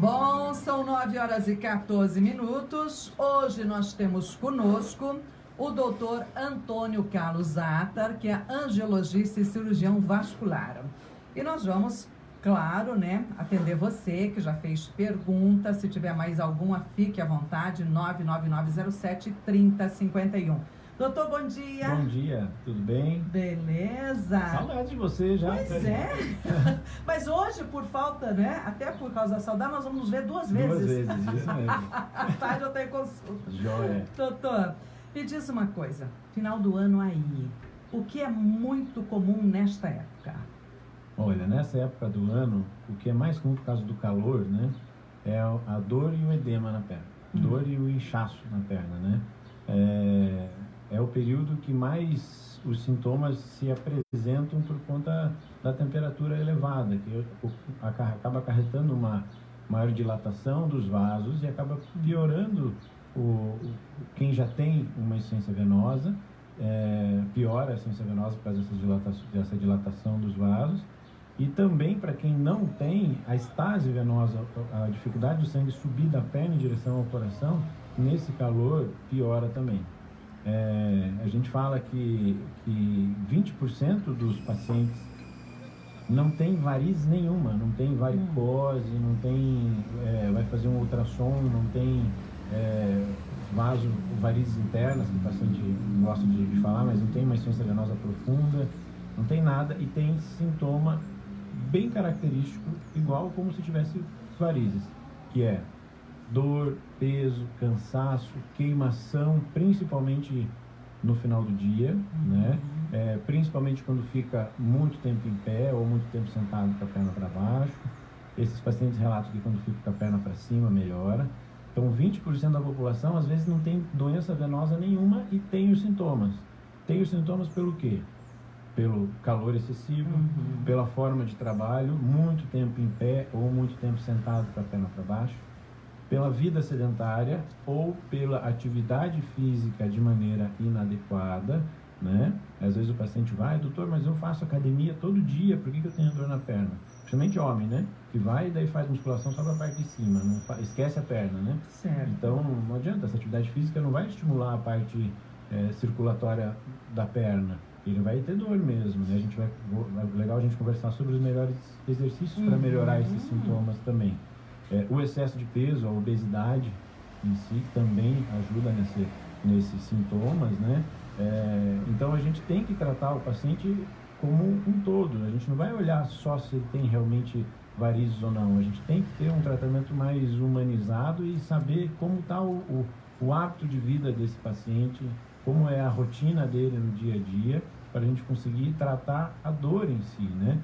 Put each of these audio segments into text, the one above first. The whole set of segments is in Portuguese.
Bom, são 9h14. Hoje nós temos conosco o doutor Antônio Carlos Attar, que é angiologista e cirurgião vascular. E nós vamos, claro, né, atender você que já fez pergunta. Se tiver mais alguma, fique à vontade, 99907-3051. Doutor, bom dia. Bom dia, tudo bem? Beleza. Saudade de você já. Pois é. Mas hoje, por falta, né, até por causa da saudade, nós vamos nos ver duas vezes. Duas vezes, isso mesmo. À tarde eu tenho consulta. Joia. Doutor, me diz uma coisa. Final do ano aí, o que é muito comum nesta época? Olha, nessa época do ano, o que é mais comum por causa do calor, né, é a dor e o edema na perna. Dor e o inchaço na perna, né? É o período que mais os sintomas se apresentam por conta da temperatura elevada, que acaba acarretando uma maior dilatação dos vasos e acaba piorando quem já tem uma insuficiência venosa, piora a insuficiência venosa por causa dessa dilatação dos vasos, e também para quem não tem a estase venosa, a dificuldade do sangue subir da perna em direção ao coração, nesse calor piora também. A gente fala que 20% dos pacientes não tem variz nenhuma, não tem varicose, não tem, vai fazer um ultrassom, não tem varizes internas, que o paciente gosta de falar, mas não tem uma insuficiência venosa profunda, não tem nada e tem sintoma bem característico, igual como se tivesse varizes, que é dor, peso, cansaço, queimação, principalmente no final do dia, né? Principalmente quando fica muito tempo em pé ou muito tempo sentado com a perna para baixo. Esses pacientes relatam que quando fica com a perna para cima melhora. Então 20% da população às vezes não tem doença venosa nenhuma e tem os sintomas. Tem os sintomas pelo quê? Pelo calor excessivo, pela forma de trabalho, muito tempo em pé ou muito tempo sentado com a perna para baixo, pela vida sedentária ou pela atividade física de maneira inadequada, né? Às vezes o paciente vai, doutor, mas eu faço academia todo dia, por que eu tenho dor na perna? Principalmente homem, né? Que vai e daí faz musculação só para a parte de cima, esquece a perna, né? Certo. Então não adianta, essa atividade física não vai estimular a parte circulatória da perna. Ele vai ter dor mesmo, né? Legal a gente conversar sobre os melhores exercícios para melhorar esses sintomas também. O excesso de peso, a obesidade em si também ajuda nesses sintomas, né? Então a gente tem que tratar o paciente como um todo. A gente não vai olhar só se ele tem realmente varizes ou não. A gente tem que ter um tratamento mais humanizado e saber como está o hábito de vida desse paciente, como é a rotina dele no dia a dia, para a gente conseguir tratar a dor em si, né?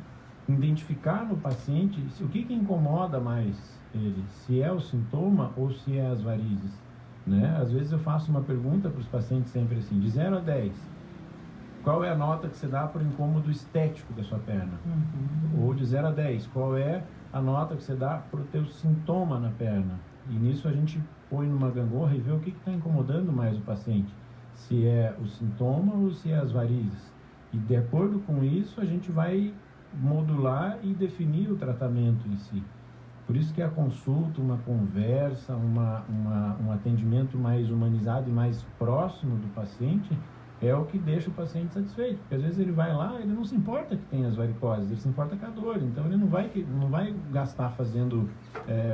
Identificar no paciente o que incomoda mais ele, se é o sintoma ou se é as varizes, né? Às vezes eu faço uma pergunta para os pacientes sempre assim, de 0 a 10, qual é a nota que você dá para o incômodo estético da sua perna? Ou de 0 a 10, qual é a nota que você dá para o teu sintoma na perna? E nisso a gente põe numa gangorra e vê o que está incomodando mais o paciente, se é o sintoma ou se é as varizes. E de acordo com isso a gente vai modular e definir o tratamento em si. Por isso que a consulta, uma conversa, um atendimento mais humanizado e mais próximo do paciente é o que deixa o paciente satisfeito. Porque às vezes ele vai lá, ele não se importa que tem as varicoses, ele se importa com a dor. Então ele não vai gastar fazendo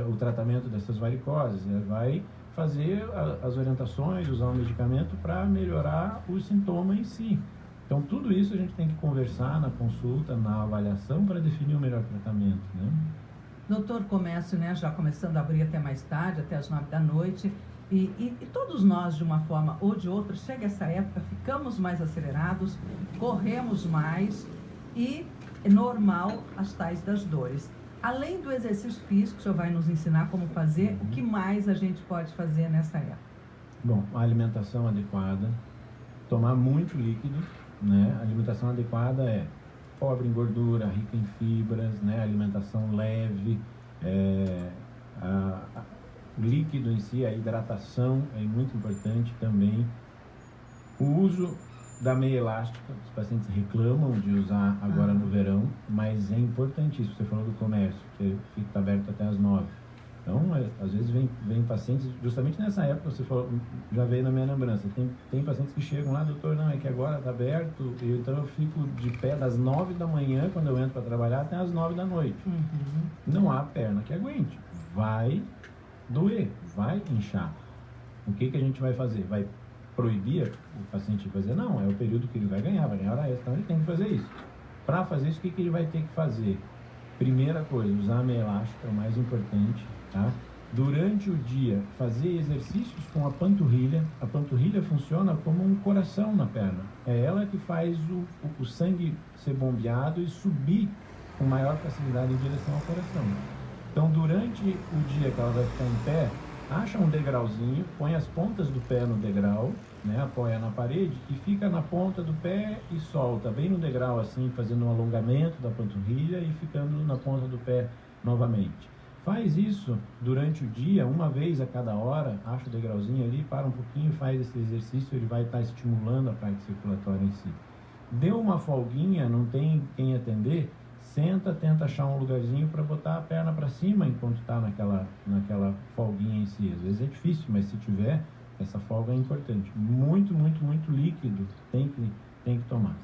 o tratamento dessas varicoses, ele vai fazer as orientações, usar um medicamento para melhorar o sintoma em si. Então tudo isso a gente tem que conversar na consulta, na avaliação, para definir o melhor tratamento, né? Doutor, comércio, né, já começando a abrir até mais tarde, até as 9 da noite, e todos nós, de uma forma ou de outra, chega essa época, ficamos mais acelerados, corremos mais, e é normal as tais das dores. Além do exercício físico, o senhor vai nos ensinar como fazer, o que mais a gente pode fazer nessa época? Bom, a alimentação adequada, tomar muito líquido, né? A alimentação adequada é pobre em gordura, rica em fibras, né? Alimentação leve, o líquido em si, a hidratação é muito importante também. O uso da meia elástica, os pacientes reclamam de usar agora no verão, mas é importantíssimo. Você falou do comércio, que fica aberto até as 9. Então, às vezes vem pacientes, justamente nessa época, você falou, já veio na minha lembrança, tem pacientes que chegam lá, doutor, não, é que agora está aberto, então eu fico de pé das 9 da manhã, quando eu entro para trabalhar, até as 9 da noite. Não há perna que aguente, vai doer, vai inchar. O que a gente vai fazer? Vai proibir o paciente de fazer? Não, é o período que ele vai ganhar hora extra, então ele tem que fazer isso. Para fazer isso, o que ele vai ter que fazer? Primeira coisa, usar a meia elástica, é o mais importante, tá? Durante o dia, fazer exercícios com a panturrilha. A panturrilha funciona como um coração na perna. É ela que faz o sangue ser bombeado e subir com maior facilidade em direção ao coração. Então, durante o dia que ela vai ficar em pé, acha um degrauzinho, põe as pontas do pé no degrau, né, apoia na parede e fica na ponta do pé e solta, bem no degrau assim, fazendo um alongamento da panturrilha e ficando na ponta do pé novamente. Faz isso durante o dia, uma vez a cada hora, acha o degrauzinho ali, para um pouquinho, faz esse exercício, ele vai estar estimulando a parte circulatória em si. Deu uma folguinha, não tem quem atender, senta, tenta achar um lugarzinho para botar a perna para cima enquanto está naquela folguinha em si. Às vezes é difícil, mas se tiver, essa folga é importante. Muito, muito, muito líquido tem que tomar.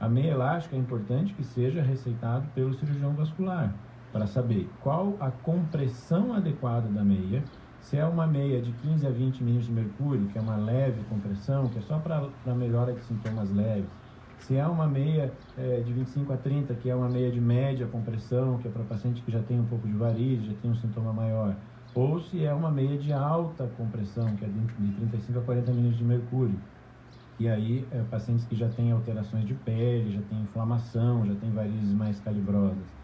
A meia elástica é importante que seja receitado pelo cirurgião vascular, para saber qual a compressão adequada da meia, se é uma meia de 15 a 20 milímetros de mercúrio, que é uma leve compressão, que é só para melhora de sintomas leves, se é uma meia de 25 a 30, que é uma meia de média compressão, que é para paciente que já tem um pouco de varizes, já tem um sintoma maior, ou se é uma meia de alta compressão, que é de 35 a 40 milímetros de mercúrio, e aí pacientes que já têm alterações de pele, já têm inflamação, já têm varizes mais calibrosas.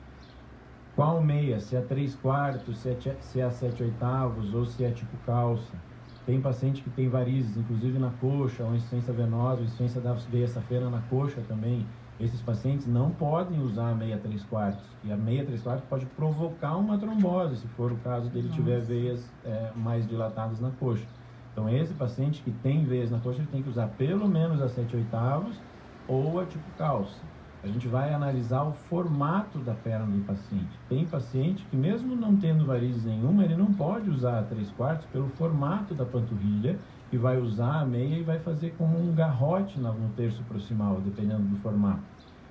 Qual meia? Se é 3/4, se é 7/8 ou se é tipo calça. Tem paciente que tem varizes, inclusive na coxa, ou insuficiência venosa, ou insuficiência da veia safena na coxa também. Esses pacientes não podem usar a meia 3/4. E a meia 3/4 pode provocar uma trombose, se for o caso dele tiver veias mais dilatadas na coxa. Então, esse paciente que tem veias na coxa, ele tem que usar pelo menos a 7/8 ou a tipo calça. A gente vai analisar o formato da perna do paciente. Tem paciente que, mesmo não tendo varizes nenhuma, ele não pode usar a 3/4 pelo formato da panturrilha e vai usar a meia e vai fazer como um garrote no terço proximal, dependendo do formato.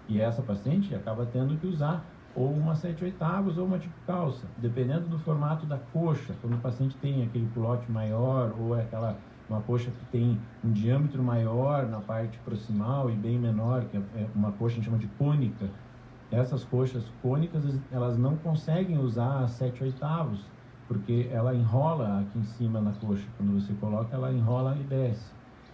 E essa paciente acaba tendo que usar ou uma 7/8 ou uma tipo calça, dependendo do formato da coxa. Quando o paciente tem aquele culote maior ou é uma coxa que tem um diâmetro maior na parte proximal e bem menor, que é uma coxa que a gente chama de cônica. Essas coxas cônicas, elas não conseguem usar a 7/8, porque ela enrola aqui em cima na coxa. Quando você coloca, ela enrola e desce.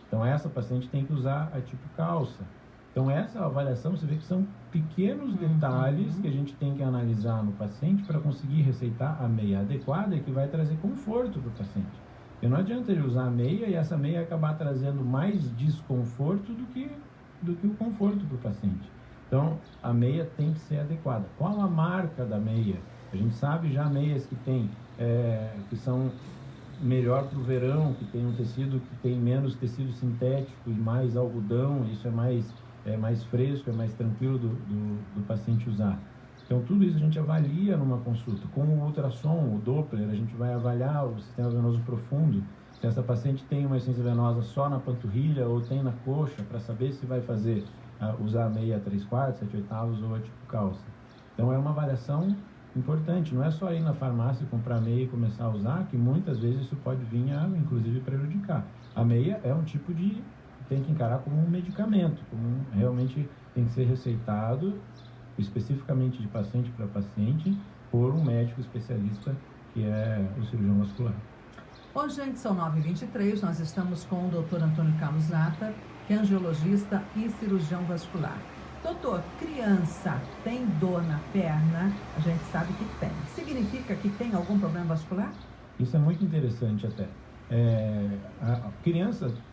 Então, essa paciente tem que usar a tipo calça. Então, essa avaliação, você vê que são pequenos detalhes que a gente tem que analisar no paciente para conseguir receitar a meia adequada e que vai trazer conforto para o paciente. Porque não adianta ele usar a meia e essa meia acabar trazendo mais desconforto do que o conforto para o paciente. Então, a meia tem que ser adequada. Qual a marca da meia? A gente sabe já meias que são melhor para o verão, que tem um tecido que tem menos tecido sintético e mais algodão, isso é mais fresco, é mais tranquilo do paciente usar. Então, tudo isso a gente avalia numa consulta. Com o ultrassom, o Doppler, a gente vai avaliar o sistema venoso profundo, se essa paciente tem uma insuficiência venosa só na panturrilha ou tem na coxa, para saber se vai usar a meia 3/4, 7/8 ou a tipo calça. Então, é uma avaliação importante. Não é só ir na farmácia e comprar meia e começar a usar, que muitas vezes isso pode vir a, inclusive, prejudicar. A meia é um tipo tem que encarar como um medicamento, realmente tem que ser receitado especificamente de paciente para paciente por um médico especialista que é o cirurgião vascular. Oi, gente, são 9h23, nós estamos com o Dr. Antônio Carlos Zata, que é angiologista e cirurgião vascular. Doutor, criança tem dor na perna, a gente sabe que tem. Significa que tem algum problema vascular? Isso é muito interessante até.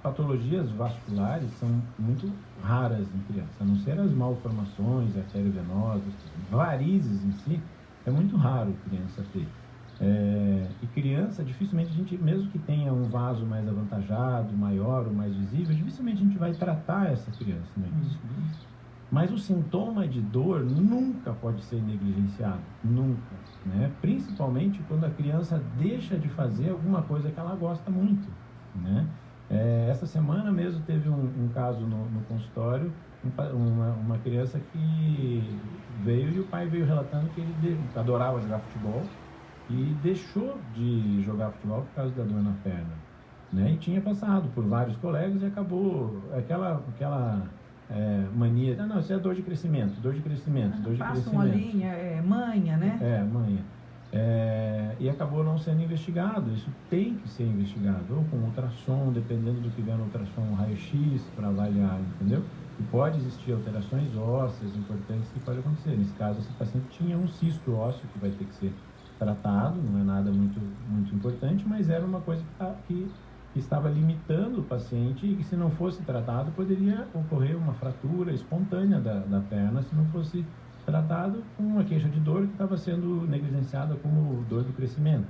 Patologias vasculares são muito raras em criança, a não ser as malformações arteriovenosas, varizes em si, é muito raro criança ter. E criança, dificilmente a gente, mesmo que tenha um vaso mais avantajado, maior ou mais visível, dificilmente a gente vai tratar essa criança, né? Mas o sintoma de dor nunca pode ser negligenciado, nunca, né? Principalmente quando a criança deixa de fazer alguma coisa que ela gosta muito, né? Essa semana mesmo teve um caso no consultório, uma criança que veio e o pai veio relatando que ele adorava jogar futebol e deixou de jogar futebol por causa da dor na perna, né? E tinha passado por vários colegas e acabou aquela mania, não, isso é dor de crescimento, dor de crescimento. Passa uma linha, manha, né? Manha. E acabou não sendo investigado. Isso tem que ser investigado, ou com ultrassom, dependendo do que vier no ultrassom, um raio-x para avaliar, entendeu? E pode existir alterações ósseas importantes que pode acontecer. Nesse caso, esse paciente tinha um cisto ósseo que vai ter que ser tratado, não é nada muito, muito importante, mas era uma coisa que estava limitando o paciente e que, se não fosse tratado, poderia ocorrer uma fratura espontânea da perna, se não fosse tratado com uma queixa de dor que estava sendo negligenciada como dor do crescimento.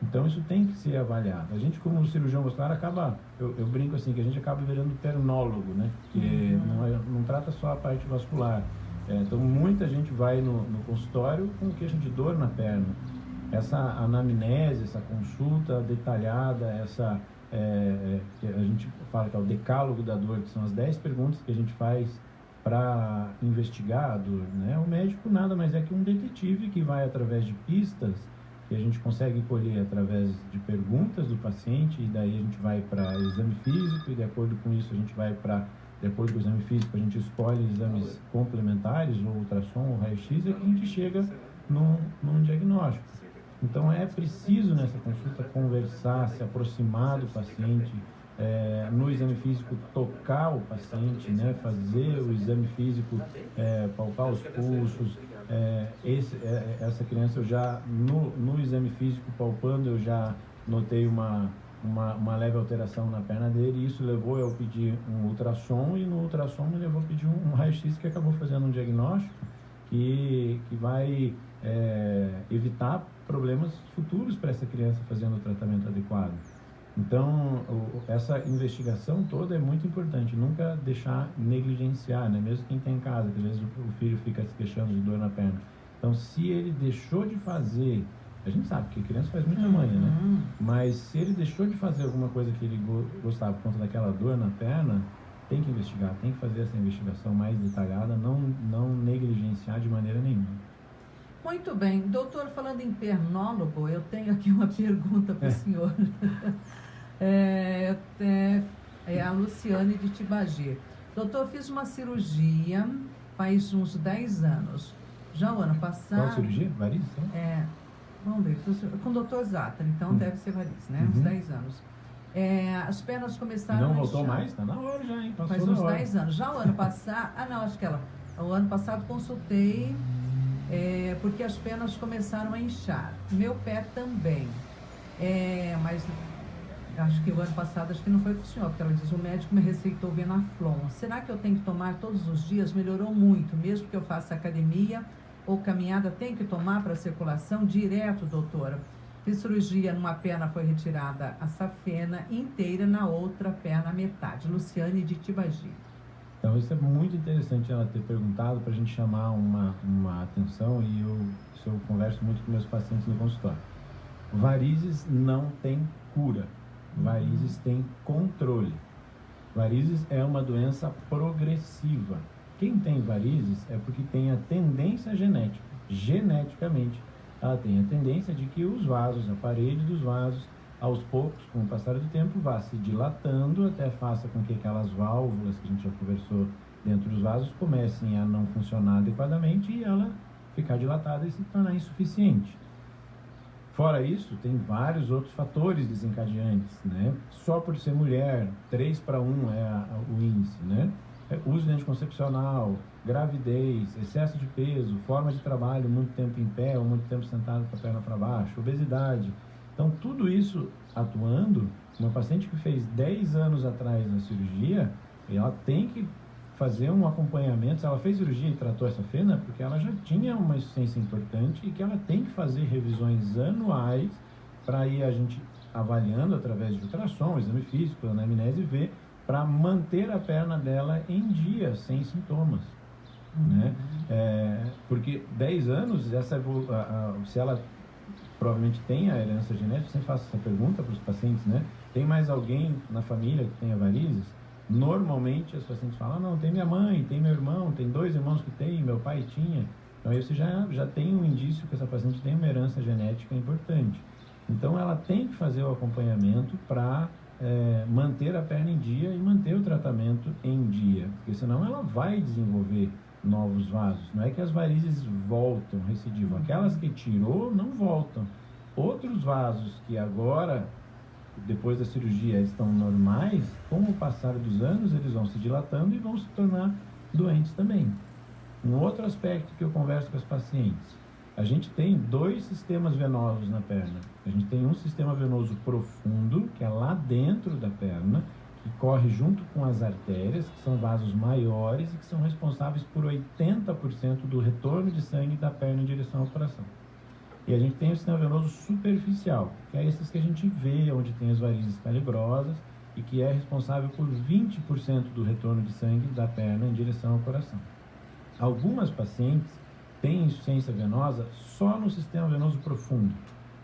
Então, isso tem que ser avaliado. A gente, como cirurgião vascular, eu brinco assim, que a gente acaba virando pernólogo, né? Que não trata só a parte vascular. Então, muita gente vai no consultório com queixa de dor na perna. Essa anamnese, essa consulta detalhada, que a gente fala que é o decálogo da dor, que são as 10 perguntas que a gente faz para investigar a dor, né? O médico nada mais é que um detetive que vai através de pistas que a gente consegue colher através de perguntas do paciente, e daí a gente vai para exame físico, e de acordo com isso de acordo com o exame físico, a gente escolhe exames complementares, ou ultrassom, ou raio-x, e a gente chega num diagnóstico. Então, é preciso nessa consulta conversar, se aproximar do paciente, no exame físico tocar o paciente, né? Fazer o exame físico, palpar os pulsos. Essa criança, eu já no exame físico palpando, eu já notei uma leve alteração na perna dele, e isso levou eu a pedir um ultrassom, e no ultrassom me levou a pedir um raio-x, que acabou fazendo um diagnóstico que vai evitar problemas futuros para essa criança fazendo o tratamento adequado. Então, essa investigação toda é muito importante, nunca deixar negligenciar, né? Mesmo quem tem em casa, que às vezes o filho fica se queixando de dor na perna. Então, se ele deixou de fazer, a gente sabe que a criança faz muita manha, né? Mas se ele deixou de fazer alguma coisa que ele gostava por conta daquela dor na perna, tem que investigar, tem que fazer essa investigação mais detalhada, não negligenciar de maneira nenhuma. Muito bem. Doutor, falando em pernólogo, eu tenho aqui uma pergunta para o senhor. É a Luciane de Tibagi. Doutor, fiz uma cirurgia faz uns 10 anos. Já o ano passado... Qual cirurgia? Varizes? Vamos ver. Com o doutor Zatter, então deve ser varizes, né? Uns 10 anos. As pernas começaram a não voltou inchar. mais? Está na hora já, hein? Passou faz uns 10 anos. Já o ano passado... O ano passado consultei... porque as pernas começaram a inchar. Meu pé também. Mas acho que o ano passado, acho que não foi com o senhor, porque ela diz, o médico me receitou Venaflon. Será que eu tenho que tomar todos os dias? Melhorou muito, mesmo que eu faça academia ou caminhada, tem que tomar para circulação direto, doutora. Fiz cirurgia numa perna, foi retirada a safena inteira, na outra perna metade. Luciane de Tibagi. Então, isso é muito interessante ela ter perguntado, para a gente chamar uma atenção, e isso eu converso muito com meus pacientes no consultório. Varizes não tem cura, varizes tem controle. Varizes é uma doença progressiva. Quem tem varizes é porque tem a tendência genética. Geneticamente, ela tem a tendência de que os vasos, a parede dos vasos, aos poucos, com o passar do tempo, vá se dilatando, até faça com que aquelas válvulas que a gente já conversou dentro dos vasos comecem a não funcionar adequadamente e ela ficar dilatada e se tornar insuficiente. Fora isso, tem vários outros fatores desencadeantes, né? Só por ser mulher, 3:1 é o índice, né? Uso de anticoncepcional, gravidez, excesso de peso, forma de trabalho, muito tempo em pé ou muito tempo sentado com a perna para baixo, obesidade. Então, tudo isso atuando, uma paciente que fez 10 anos atrás na cirurgia, ela tem que fazer um acompanhamento. Se ela fez cirurgia e tratou essa fena, porque ela já tinha uma insuficiência importante e que ela tem que fazer revisões anuais para ir a gente avaliando através de ultrassom, exame físico, anamnese, ver, para manter a perna dela em dia, sem sintomas. né? Porque 10 anos, se ela provavelmente tem a herança genética, eu sempre faço essa pergunta para os pacientes, né? Tem mais alguém na família que tenha varizes? Normalmente as pacientes falam, não, tem minha mãe, tem meu irmão, tem 2 irmãos que tem, meu pai tinha. Então aí você já tem um indício que essa paciente tem uma herança genética importante. Então ela tem que fazer o acompanhamento para manter a perna em dia e manter o tratamento em dia, porque senão ela vai desenvolver novos vasos. Não é que as varizes voltam, recidivam. Aquelas que tirou não voltam. Outros vasos que agora, depois da cirurgia, estão normais, com o passar dos anos, eles vão se dilatando e vão se tornar doentes também. Um outro aspecto que eu converso com os pacientes, a gente tem 2 sistemas venosos na perna. A gente tem um sistema venoso profundo, que é lá dentro da perna, que corre junto com as artérias, que são vasos maiores e que são responsáveis por 80% do retorno de sangue da perna em direção ao coração. E a gente tem o sistema venoso superficial, que é esses que a gente vê, onde tem as varizes calibrosas, e que é responsável por 20% do retorno de sangue da perna em direção ao coração. Algumas pacientes têm insuficiência venosa só no sistema venoso profundo.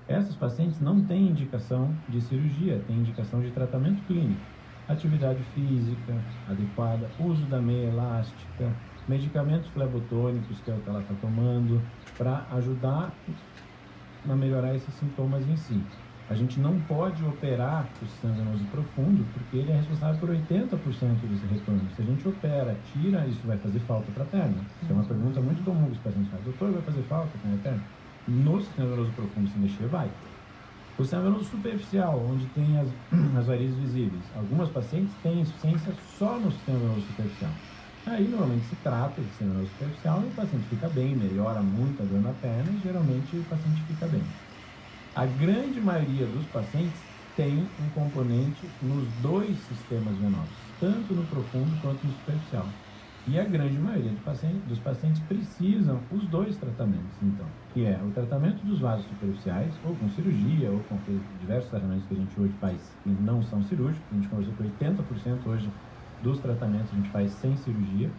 Essas pacientes não têm indicação de cirurgia, têm indicação de tratamento clínico. Atividade física adequada, uso da meia elástica, medicamentos flebotônicos, que é o que ela está tomando, para ajudar a melhorar esses sintomas em si. A gente não pode operar o sistema venoso profundo, porque ele é responsável por 80% desse retorno. Se a gente opera, tira, isso vai fazer falta para a perna. Isso é uma pergunta muito comum que os pacientes fazem. Doutor, vai fazer falta para a minha perna? No sistema venoso profundo, se mexer, vai. O sistema venoso superficial, onde tem as varizes visíveis. Algumas pacientes têm insuficiência só no sistema venoso superficial. Aí, normalmente, se trata de sistema venoso superficial e o paciente fica bem, melhora muito a dor na perna e, geralmente, o paciente fica bem. A grande maioria dos pacientes tem um componente nos 2 sistemas venosos, tanto no profundo quanto no superficial. E a grande maioria dos pacientes precisam os 2 tratamentos, então, que é o tratamento dos vasos superficiais, ou com cirurgia, ou com diversos tratamentos que a gente hoje faz que não são cirúrgicos. A gente conversou que 80% hoje dos tratamentos a gente faz sem cirurgia,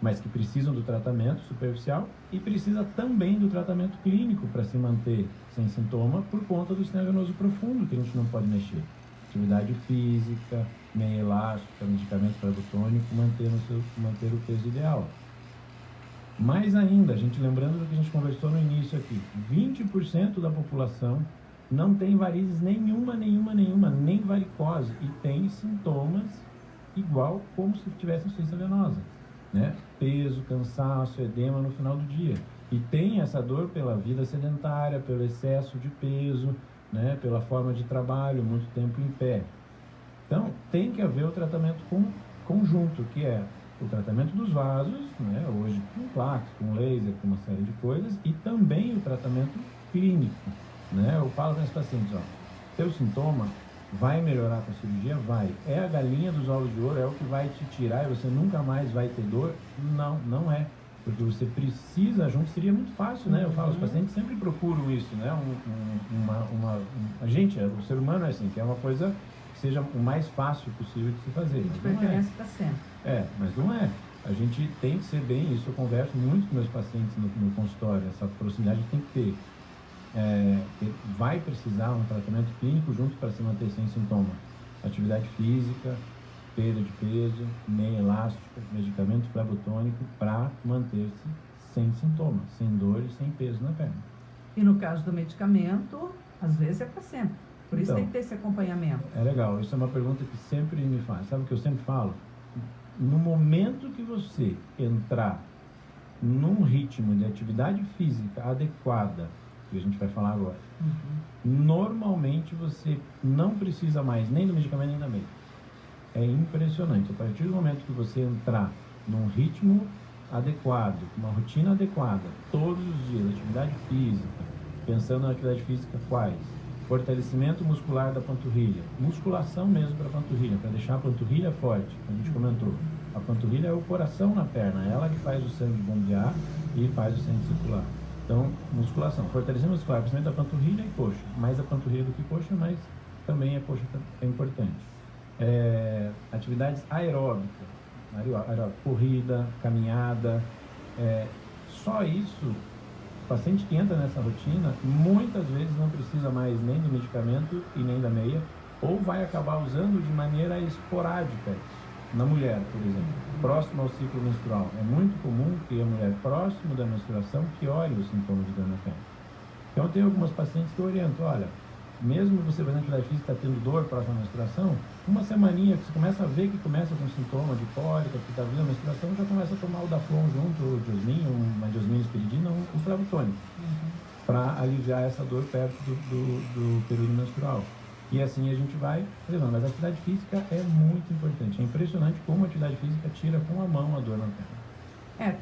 mas que precisam do tratamento superficial e precisa também do tratamento clínico para se manter sem sintoma por conta do sistema venoso profundo, que a gente não pode mexer. Atividade física, meia elástica, medicamento flebotônico, manter o peso ideal. Mais ainda, a gente lembrando do que a gente conversou no início aqui, 20% da população não tem varizes nenhuma, nem varicose, e tem sintomas igual como se tivesse insuficiência venosa, né? Peso, cansaço, edema no final do dia. E tem essa dor pela vida sedentária, pelo excesso de peso, né? Pela forma de trabalho, muito tempo em pé. Então, tem que haver o tratamento conjunto, que é o tratamento dos vasos, né? Hoje com plaques, com laser, com uma série de coisas, e também o tratamento clínico, né? Eu falo para os pacientes, seu sintoma vai melhorar com a cirurgia? Vai. É a galinha dos ovos de ouro? É o que vai te tirar e você nunca mais vai ter dor? Não, não é. Porque você precisa junto, seria muito fácil, né? Eu falo, os pacientes sempre procuram isso, né? A gente, o ser humano é assim, que é uma coisa que seja o mais fácil possível de se fazer. De preferência para sempre. Mas não é. A gente tem que ser bem, isso eu converso muito com meus pacientes no consultório, essa proximidade tem que ter. Vai precisar um tratamento clínico junto para se manter sem sintoma. Atividade física, perda de peso, meia elástica, medicamento flebotônico para manter-se sem sintomas, sem dor e sem peso na perna. E no caso do medicamento, às vezes é para sempre. Por isso tem que ter esse acompanhamento. É legal, isso é uma pergunta que sempre me faz. Sabe o que eu sempre falo? No momento que você entrar num ritmo de atividade física adequada, que a gente vai falar agora, normalmente você não precisa mais nem do medicamento nem da meia. É impressionante. A partir do momento que você entrar num ritmo adequado, uma rotina adequada, todos os dias, atividade física, pensando na atividade física quais? Fortalecimento muscular da panturrilha, musculação mesmo para a panturrilha, para deixar a panturrilha forte, a gente comentou. A panturrilha é o coração na perna, é ela que faz o sangue bombear e faz o sangue circular. Então, musculação, fortalecimento muscular, principalmente da panturrilha e coxa. Mais a panturrilha do que coxa, mas também a coxa é importante. Atividades aeróbicas, corrida, caminhada, Só isso, o paciente que entra nessa rotina, muitas vezes não precisa mais nem do medicamento e nem da meia, ou vai acabar usando de maneira esporádica. Na mulher, por exemplo, próximo ao ciclo menstrual, é muito comum que a mulher próximo da menstruação piore os sintomas de dor na perna. Então, eu tenho algumas pacientes que eu oriento, olha, mesmo você fazendo atividade física, está tendo dor próxima à menstruação, uma semaninha que você começa a ver que começa com sintoma de cólica, que está vindo a menstruação, já começa a tomar o Daflon junto, o diosmin, uma diosmina espiridina, um flavotônico, para aliviar essa dor perto do período menstrual. E assim a gente vai fazendo. Mas a atividade física é muito importante. É impressionante como a atividade física tira com a mão a dor na perna.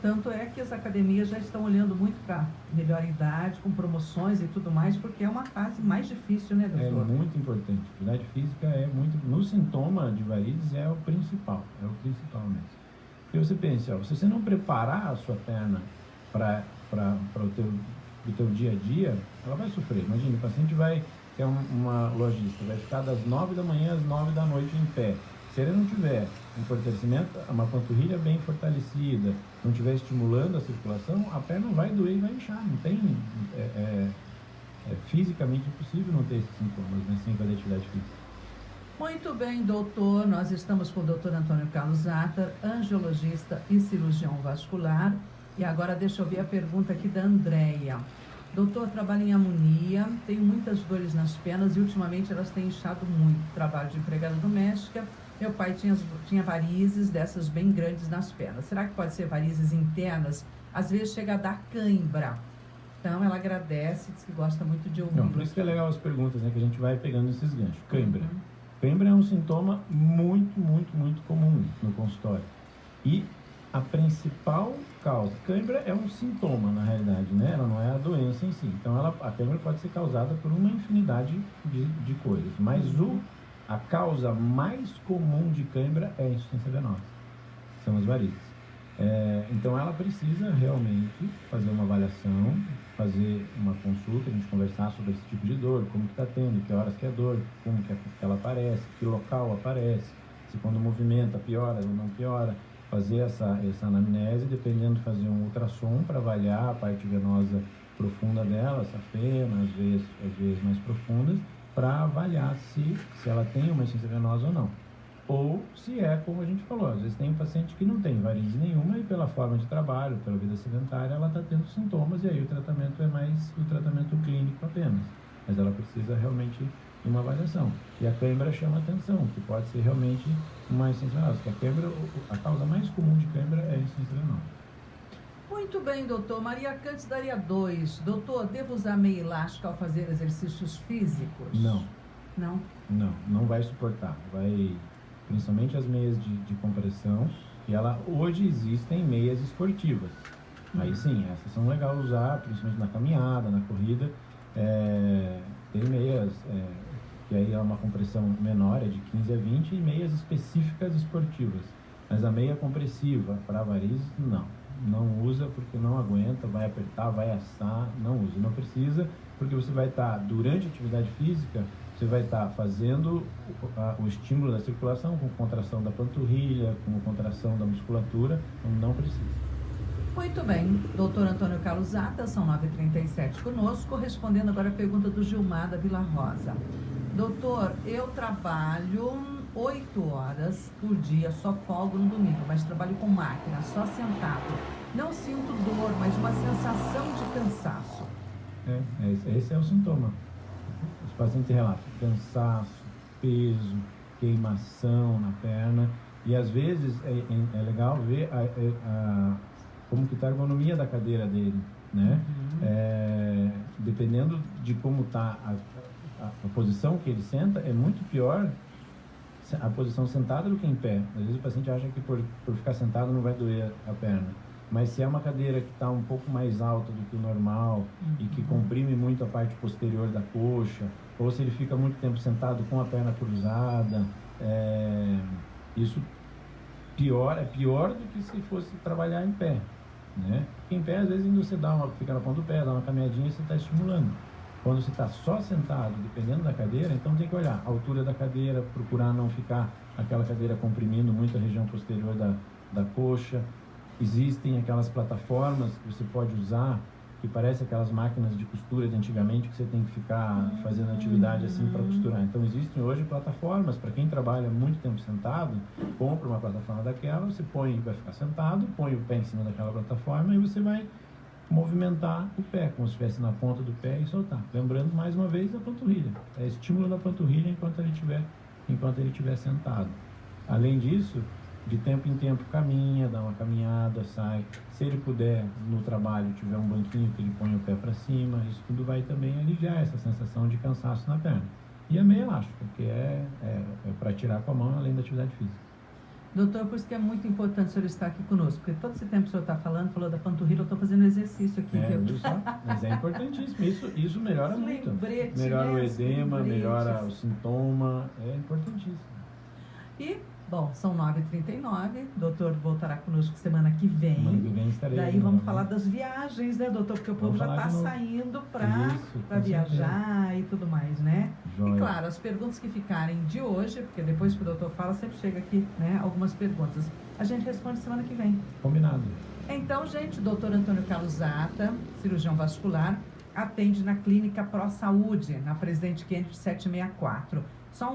Tanto é que as academias já estão olhando muito para melhor idade, com promoções e tudo mais, porque é uma fase mais difícil, né, doutor? É muito importante. A atividade física é muito... No sintoma de varizes é o principal mesmo. E você pensa, se você não preparar a sua perna para o teu dia a dia, ela vai sofrer. Imagina, o paciente que é uma lojista, vai ficar das 9 da manhã às 9 da noite em pé. Se ele não tiver um fortalecimento, uma panturrilha bem fortalecida, não estiver estimulando a circulação, a perna vai doer e vai inchar. Não tem, é fisicamente impossível não ter esses sintomas, né, sem fazer atividade física. Muito bem, doutor. Nós estamos com o doutor Antônio Carlos Zatter, angiologista e cirurgião vascular. E agora deixa eu ver a pergunta aqui da Andréia. Doutor, trabalho em harmonia, tenho muitas dores nas pernas e ultimamente elas têm inchado muito. Trabalho de empregada doméstica. Meu pai tinha varizes dessas bem grandes nas pernas. Será que pode ser varizes internas? Às vezes chega a dar cãibra. Então ela agradece, diz que gosta muito de ouvir. Não, por isso que é legal as perguntas, né? Que a gente vai pegando esses ganchos. Cãibra. Cãibra é um sintoma muito, muito, muito comum no consultório. E a principal causa, cãibra é um sintoma na realidade, né? Ela não é a doença em si. Então a cãibra pode ser causada por uma infinidade de coisas. Mas a causa mais comum de cãibra é a insuficiência venosa, são as varizes. Então ela precisa realmente fazer uma avaliação, fazer uma consulta, a gente conversar sobre esse tipo de dor, como que está tendo, que horas que é dor, como que ela aparece, que local aparece, se quando movimenta piora ou não piora, fazer essa anamnese, dependendo, fazer um ultrassom para avaliar a parte venosa profunda dela, safena, às vezes mais profundas, para avaliar se ela tem uma insuficiência venosa ou não. Ou se é, como a gente falou, às vezes tem um paciente que não tem varize nenhuma e pela forma de trabalho, pela vida sedentária, ela está tendo sintomas e aí o tratamento é mais o tratamento clínico apenas. Mas ela precisa realmente de uma avaliação. E a cãibra chama atenção, que pode ser realmente uma insuficiência venosa, porque a causa mais comum de cãibra é a insuficiência venosa. Muito bem, doutor. Maria Cândido daria 2. Doutor, devo usar meia elástica ao fazer exercícios físicos? Não. Não? Não vai suportar. Principalmente as meias de compressão, e hoje existem meias esportivas. Aí sim, essas são legais usar, principalmente na caminhada, na corrida. Tem meias que aí é uma compressão menor, é de 15 a 20, e meias específicas esportivas. Mas a meia compressiva para varizes, não usa porque não aguenta, vai apertar, vai assar, não usa. Não precisa, porque você vai estar, durante a atividade física, você vai estar fazendo o estímulo da circulação com contração da panturrilha, com contração da musculatura, então não precisa. Muito bem, doutor Antônio Carlos Zatter, são 9h37 conosco, respondendo agora a pergunta do Gilmar da Vila Rosa. Doutor, eu trabalho 8 horas por dia, só folgo no domingo, mas trabalho com máquina, só sentado. Não sinto dor, mas uma sensação de cansaço. Esse é o sintoma. Os pacientes relatam cansaço, peso, queimação na perna, e às vezes é legal ver como que está a ergonomia da cadeira dele, né? Dependendo de como está a posição que ele senta, é muito pior a posição sentada do que em pé. Às vezes o paciente acha que por ficar sentado não vai doer a perna. Mas se é uma cadeira que está um pouco mais alta do que o normal e que comprime muito a parte posterior da coxa, ou se ele fica muito tempo sentado com a perna cruzada, isso é pior do que se fosse trabalhar em pé, né? Porque em pé, às vezes, ainda você fica na ponta do pé, dá uma caminhadinha e você está estimulando. Quando você está só sentado, dependendo da cadeira, então tem que olhar a altura da cadeira, procurar não ficar aquela cadeira comprimindo muito a região posterior da coxa. Existem aquelas plataformas que você pode usar, que parece aquelas máquinas de costura de antigamente, que você tem que ficar fazendo atividade assim para costurar. Então existem hoje plataformas, para quem trabalha muito tempo sentado, compra uma plataforma daquela, você põe, vai ficar sentado, põe o pé em cima daquela plataforma e você vai movimentar o pé, como se estivesse na ponta do pé e soltar. Lembrando, mais uma vez, a panturrilha. É estímulo da panturrilha enquanto ele estiver sentado. Além disso, de tempo em tempo caminha, dá uma caminhada, sai. Se ele puder, no trabalho, tiver um banquinho que ele põe o pé para cima, isso tudo vai também aliviar essa sensação de cansaço na perna. E a meia elástica, que é para tirar com a mão, além da atividade física. Doutor, por isso que é muito importante o senhor estar aqui conosco, porque todo esse tempo que o senhor está falando, falou da panturrilha, eu estou fazendo exercício aqui. Viu só? Mas é importantíssimo, isso melhora muito. Melhora o edema, melhora o sintoma, é importantíssimo. E, bom, são 9h39, o doutor voltará conosco semana que vem. Semana que vem estarei. Daí vamos falar das viagens, né, doutor? Porque o povo já está saindo para viajar e tudo mais, né? Joia. E claro, as perguntas que ficarem de hoje, porque depois que o doutor fala, sempre chega aqui, né, algumas perguntas. A gente responde semana que vem. Combinado. Então, gente, o doutor Antônio Carlos Zata, cirurgião vascular, atende na Clínica Pro Saúde, na Presidente Kennedy 764. Só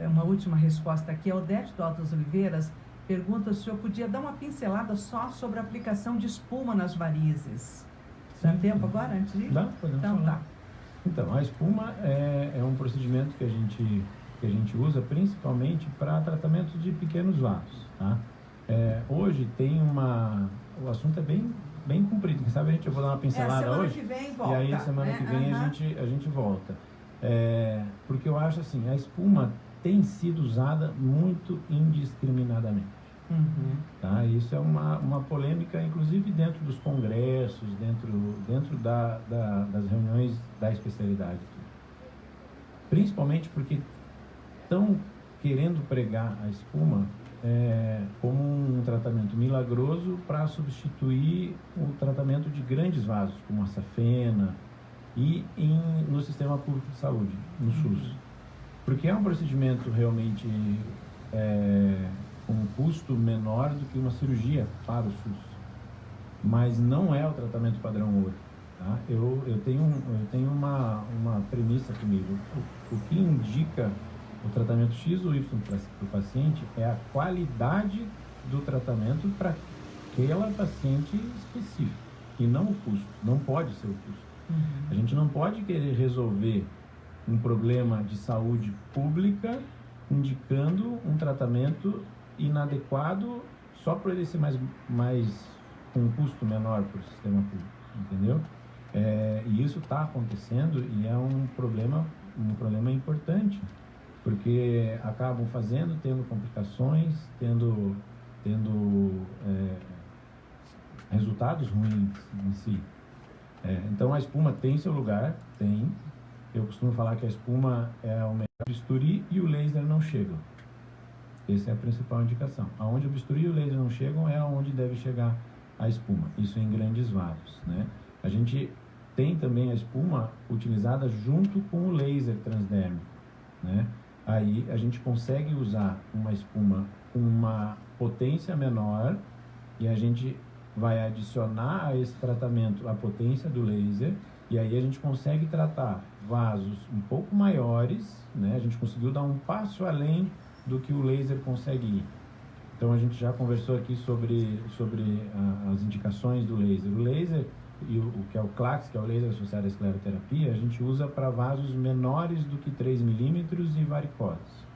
uma última resposta aqui. A Odete do Altas Oliveiras pergunta se o senhor podia dar uma pincelada só sobre a aplicação de espuma nas varizes. Dá tempo agora, antes de ir? Dá, podemos então falar. Tá. Então, a espuma é um procedimento que a gente usa principalmente para tratamento de pequenos vasos, tá? Hoje tem o assunto é bem comprido, quem sabe eu vou dar uma pincelada hoje. Semana que vem volta. E aí semana que vem a gente volta. Porque eu acho assim, a espuma tem sido usada muito indiscriminadamente. Tá? Isso é uma polêmica, inclusive dentro dos congressos, dentro das reuniões da especialidade. Principalmente porque estão querendo pregar a espuma como um tratamento milagroso para substituir o tratamento de grandes vasos, como a safena, e no sistema público de saúde, no SUS. Porque é um procedimento realmente com um custo menor do que uma cirurgia para o SUS. Mas não é o tratamento padrão ouro. Tá? Eu tenho uma premissa comigo. O que indica o tratamento X ou Y para o paciente é a qualidade do tratamento para aquela paciente específica, e não o custo. Não pode ser o custo. A gente não pode querer resolver um problema de saúde pública indicando um tratamento inadequado só por ele ser mais com um custo menor para o sistema público, entendeu? E isso está acontecendo e é um problema importante, porque acabam tendo complicações, tendo resultados ruins em si. Então a espuma tem seu lugar, tem. Eu costumo falar que a espuma é o melhor bisturi e o laser não chegam. Essa é a principal indicação. Aonde o bisturi e o laser não chegam é aonde deve chegar a espuma. Isso em grandes vasos, né? A gente tem também a espuma utilizada junto com o laser transdérmico, né? Aí a gente consegue usar uma espuma com uma potência menor e a gente vai adicionar a esse tratamento a potência do laser, e aí a gente consegue tratar vasos um pouco maiores, né? A gente conseguiu dar um passo além do que o laser consegue ir. Então a gente já conversou aqui sobre as indicações do laser. O laser, e o que é o CLACS, que é o laser associado à escleroterapia, a gente usa para vasos menores do que 3 milímetros e varicoses.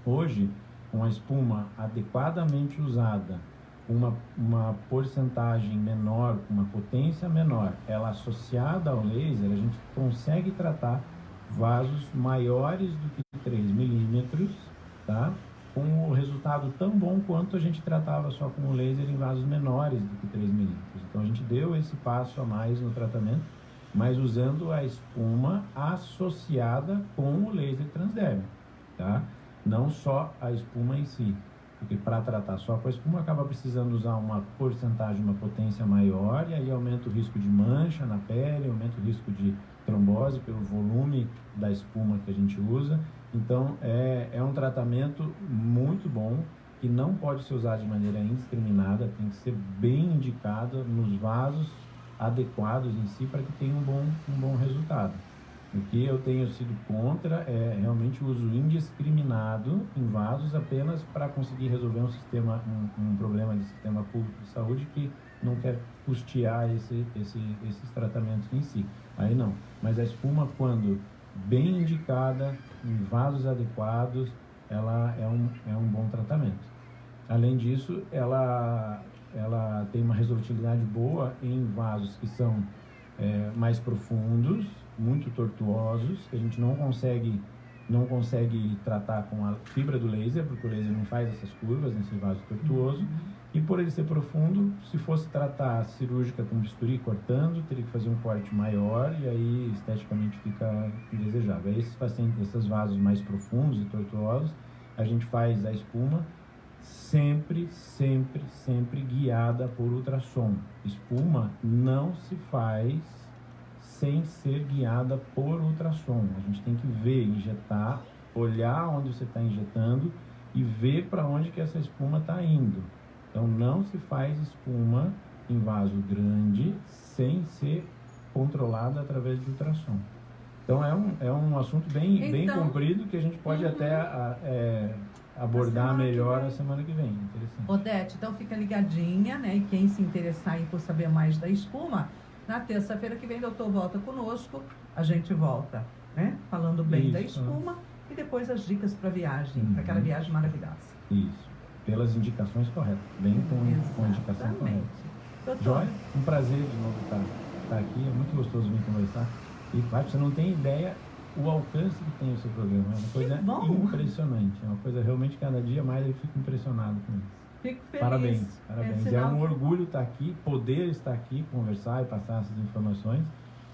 Hoje, com a espuma adequadamente usada, uma porcentagem menor, uma potência menor, ela associada ao laser, a gente consegue tratar vasos maiores do que 3 milímetros, tá? Com o resultado tão bom quanto a gente tratava só com o laser em vasos menores do que 3 milímetros. Então a gente deu esse passo a mais no tratamento, mas usando a espuma associada com o laser transdérmico, tá? Não só a espuma em si. Porque para tratar só com a espuma acaba precisando usar uma porcentagem, uma potência maior, e aí aumenta o risco de mancha na pele, aumenta o risco de trombose pelo volume da espuma que a gente usa. Então é um tratamento muito bom, que não pode ser usado de maneira indiscriminada, tem que ser bem indicado nos vasos adequados em si para que tenha um bom resultado. O que eu tenho sido contra é realmente o uso indiscriminado em vasos apenas para conseguir resolver um problema de sistema público de saúde que não quer custear esses tratamentos em si. Aí não. Mas a espuma, quando bem indicada, em vasos adequados, ela é um bom tratamento. Além disso, ela tem uma resolutividade boa em vasos que são mais profundos, muito tortuosos, que a gente não consegue tratar com a fibra do laser, porque o laser não faz essas curvas nesse vaso tortuoso. E por ele ser profundo, se fosse tratar a cirúrgica com bisturi cortando, teria que fazer um corte maior e aí esteticamente fica indesejável. Aí esses pacientes, esses vasos mais profundos e tortuosos, a gente faz a espuma sempre guiada por ultrassom. Espuma não se faz sem ser guiada por ultrassom. A gente tem que ver, injetar, olhar onde você está injetando e ver para onde que essa espuma está indo. Então não se faz espuma em vaso grande sem ser controlada através de ultrassom. Então é um assunto bem comprido que a gente pode até abordar melhor a semana que vem. Interessante. Odete, então fica ligadinha, né? E quem se interessar por saber mais da espuma, na terça-feira que vem o doutor volta conosco, a gente volta, né? Falando bem da espuma e depois as dicas para viagem, para aquela viagem maravilhosa. Isso, pelas indicações corretas, bem com a indicação correta. Doutor. Joia, um prazer de novo estar aqui, é muito gostoso vir conversar. E você não tem ideia o alcance que tem o seu programa, é uma coisa impressionante, é uma coisa realmente, cada dia mais eu fico impressionado com isso. Fico feliz. Parabéns. É um orgulho estar aqui, poder estar aqui, conversar e passar essas informações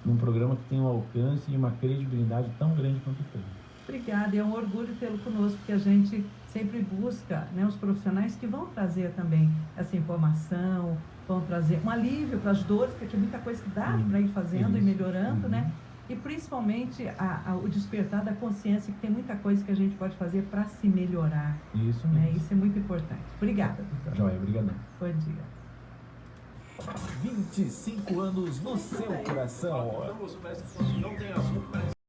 num programa que tem um alcance e uma credibilidade tão grande quanto o teu. Obrigada, é um orgulho tê-lo conosco, porque a gente sempre busca, né, os profissionais que vão trazer também essa informação, vão trazer um alívio para as dores, porque tem muita coisa que dá para ir fazendo e melhorando, né? E principalmente o despertar da consciência, que tem muita coisa que a gente pode fazer para se melhorar. Isso mesmo. Né? Isso é muito importante. Obrigada. Joia, obrigadão. Bom dia. 25 anos no seu coração. Não tem assunto,